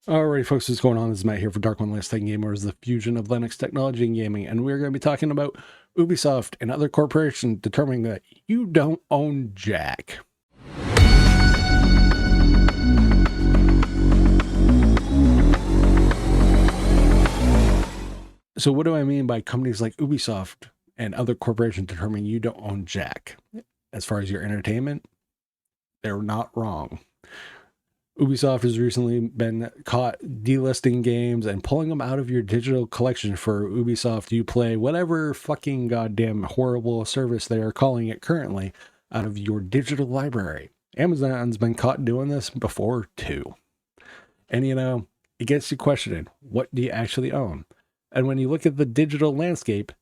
Alrighty, folks, what's going on? This is Matt here for Dark One Last Tech Gamers, the fusion of Linux technology and gaming, and we're going to be talking about Ubisoft and other corporations determining that you don't own jack. So what do I mean by companies like Ubisoft and other corporations determining you don't own jack? As far as your entertainment, they're not wrong. Ubisoft has recently been caught delisting games and pulling them out of your digital collection for Ubisoft Uplay, whatever fucking goddamn horrible service they are calling it currently, out of your digital library. Amazon's been caught doing this before too. And it gets you questioning, what do you actually own? And when you look at the digital landscape,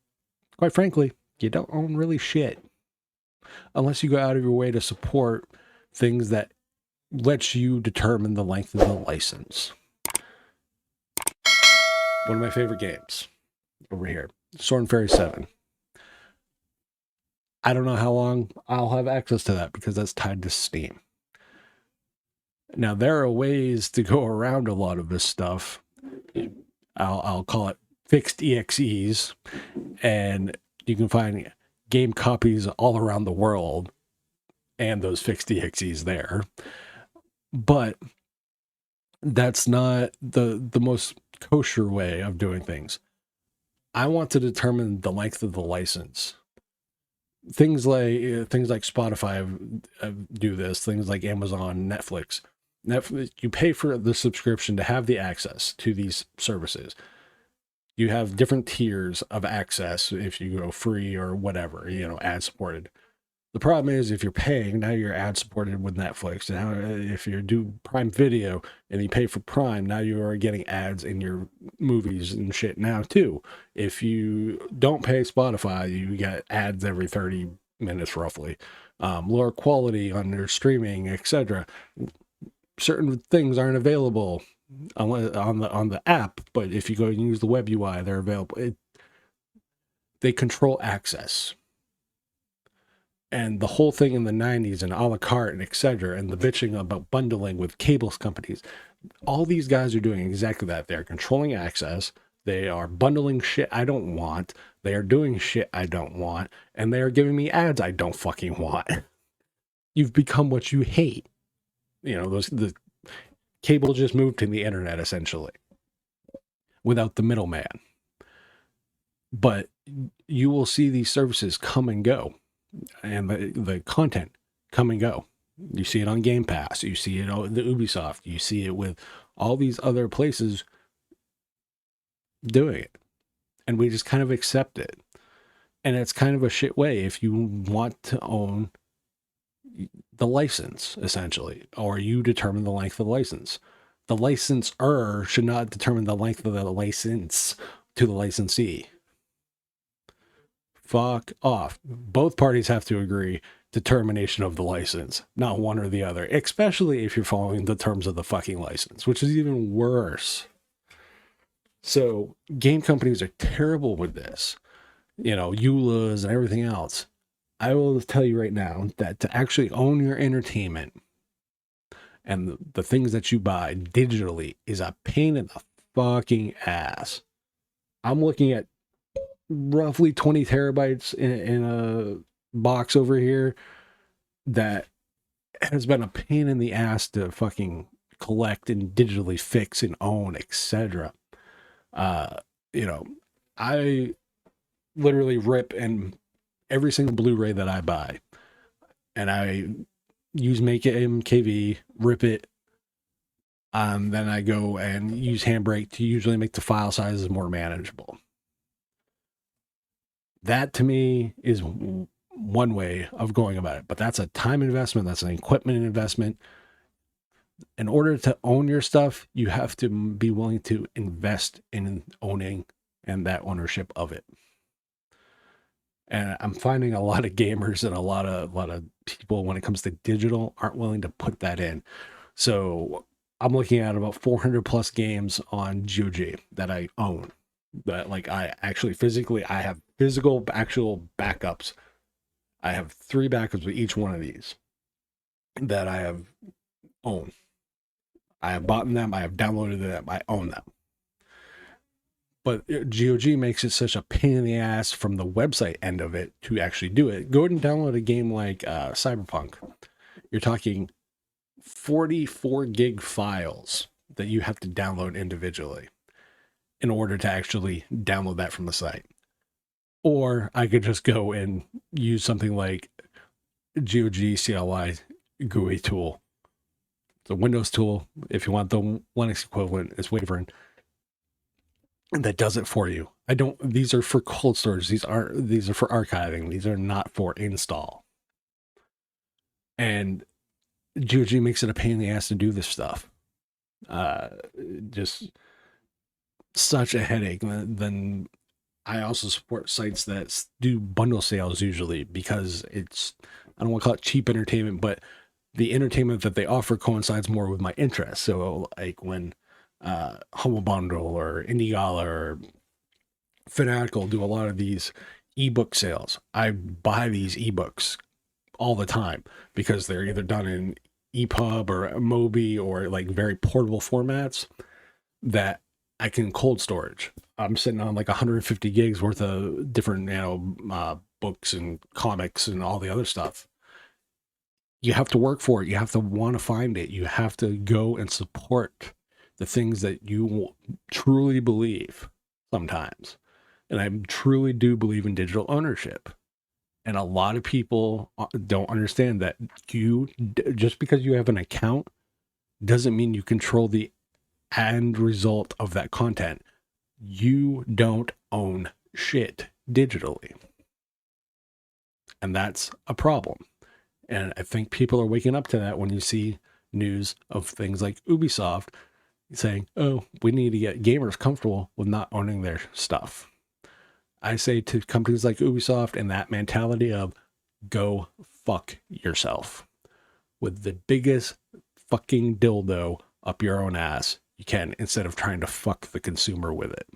quite frankly, you don't own really shit. Unless you go out of your way to support things that lets you determine the length of the license. One of my favorite games over here, Sword and Fairy 7. I don't know how long I'll have access to that because that's tied to Steam. Now, there are ways to go around a lot of this stuff. I'll call it fixed EXEs, and you can find game copies all around the world and those fixed EXEs there. But that's not the most kosher way of doing things. I want to determine the length of the license. Things like Spotify do this. Things like Amazon, Netflix. You pay for the subscription to have the access to these services. You have different tiers of access if you go free or whatever, ad supported. The problem is if you're paying, now you're ad supported with Netflix. Now, if you do Prime Video and you pay for Prime, now you are getting ads in your movies and shit now too. If you don't pay Spotify, you get ads every 30 minutes roughly. Lower quality on your streaming, etc. Certain things aren't available on the app, but if you go and use the web UI, they're available. They control access. And the whole thing in the 90s and a la carte and etc. and the bitching about bundling with cables companies, all these guys are doing exactly that. They're controlling access. They are bundling shit I don't want. They are doing shit I don't want. And they are giving me ads I don't fucking want. You've become what you hate. The cable just moved to the internet essentially without the middleman. But you will see these services come and go. And the content come and go. You see it on Game Pass. You see it on the Ubisoft. You see it with all these other places doing it. And we just kind of accept it. And it's kind of a shit way if you want to own the license, essentially, or you determine the length of the license. The licensor should not determine the length of the license to the licensee. Fuck off. Both parties have to agree to termination of the license, not one or the other, especially if you're following the terms of the fucking license, which is even worse. So game companies are terrible with this, EULAs and everything else. I will tell you right now that to actually own your entertainment and the things that you buy digitally is a pain in the fucking ass. I'm looking at roughly 20 terabytes in a box over here that has been a pain in the ass to fucking collect and digitally fix and own, etc. I literally rip and every single Blu-ray that I buy, and I use Make It MKV, rip it. Then I go and use Handbrake to usually make the file sizes more manageable. That to me is one way of going about it, but that's a time investment. That's an equipment investment. In order to own your stuff, you have to be willing to invest in owning and that ownership of it. And I'm finding a lot of gamers and a lot of people when it comes to digital aren't willing to put that in. So I'm looking at about 400 plus games on GOG that I own. That I have physical actual backups. I have 3 backups with each one of these that I have owned. I have bought them. I have downloaded them. I own them. But GOG makes it such a pain in the ass from the website end of it to actually do it. Go ahead and download a game like Cyberpunk. You're talking 44 gig files that you have to download individually in order to actually download that from the site. Or I could just go and use something like GOG CLI GUI tool. The Windows tool, if you want the Linux equivalent, is Wavern. That does it for you. These are for cold storage. These are for archiving. These are not for install. And GOG makes it a pain in the ass to do this stuff. Just such a headache. Then I also support sites that do bundle sales usually because it's, I don't want to call it cheap entertainment, but the entertainment that they offer coincides more with my interests. So like when Humble Bundle or Indiegala or Fanatical do a lot of these ebook sales, I buy these ebooks all the time because they're either done in EPUB or Mobi or like very portable formats that I can cold storage. I'm sitting on like 150 gigs worth of different, books and comics and all the other stuff. You have to work for it. You have to want to find it. You have to go and support the things that you truly believe sometimes. And I truly do believe in digital ownership. And a lot of people don't understand that just because you have an account doesn't mean you control the end result of that content. You don't own shit digitally. And that's a problem. And I think people are waking up to that when you see news of things like Ubisoft saying, oh, we need to get gamers comfortable with not owning their stuff. I say to companies like Ubisoft and that mentality of go fuck yourself with the biggest fucking dildo up your own ass you can, instead of trying to fuck the consumer with it.